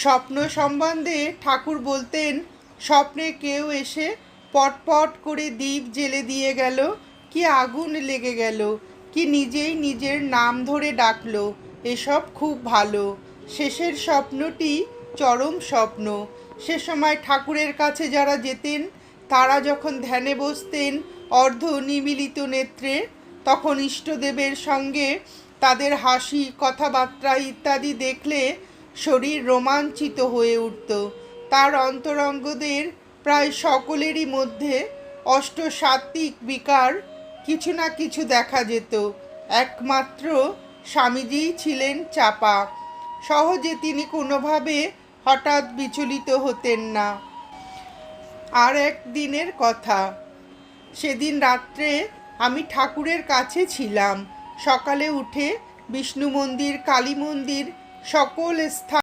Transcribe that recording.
স্বপ্ন সম্বন্ধে ঠাকুর বলতেন, স্বপ্নে কেউ এসে পটপট করে দীপ জ্বেলে দিয়ে গেল, কি আগুন লেগে গেল, কি নিজেই নিজের নাম ধরে ডাকলো, এসব খুব ভালো। শেষের স্বপ্নটি চরম স্বপ্ন। সে সময় ঠাকুরের কাছে যারা যেতেন, তারা যখন ধ্যানে বসতেন অর্ধ নিমীলিত নেত্রে, তখন ইষ্টদেবের সঙ্গে তাদের হাসি, কথাবার্তা ইত্যাদি দেখলে শরীর রোমাঞ্চিত হয়ে উঠত। তার অন্তরঙ্গদের প্রায় সকলেরই মধ্যে অষ্টসাত্ত্বিক বিকার কিছু না কিছু দেখা যেত। একমাত্র স্বামীজিই ছিলেন চাপা। সহজে তিনি কোনোভাবে হঠাৎ বিচলিত হতেন না। আর এক দিনের কথা, সেদিন রাত্রে আমি ঠাকুরের কাছে ছিলাম। সকালে উঠে বিষ্ণু মন্দির, কালী মন্দির, সকল স্থান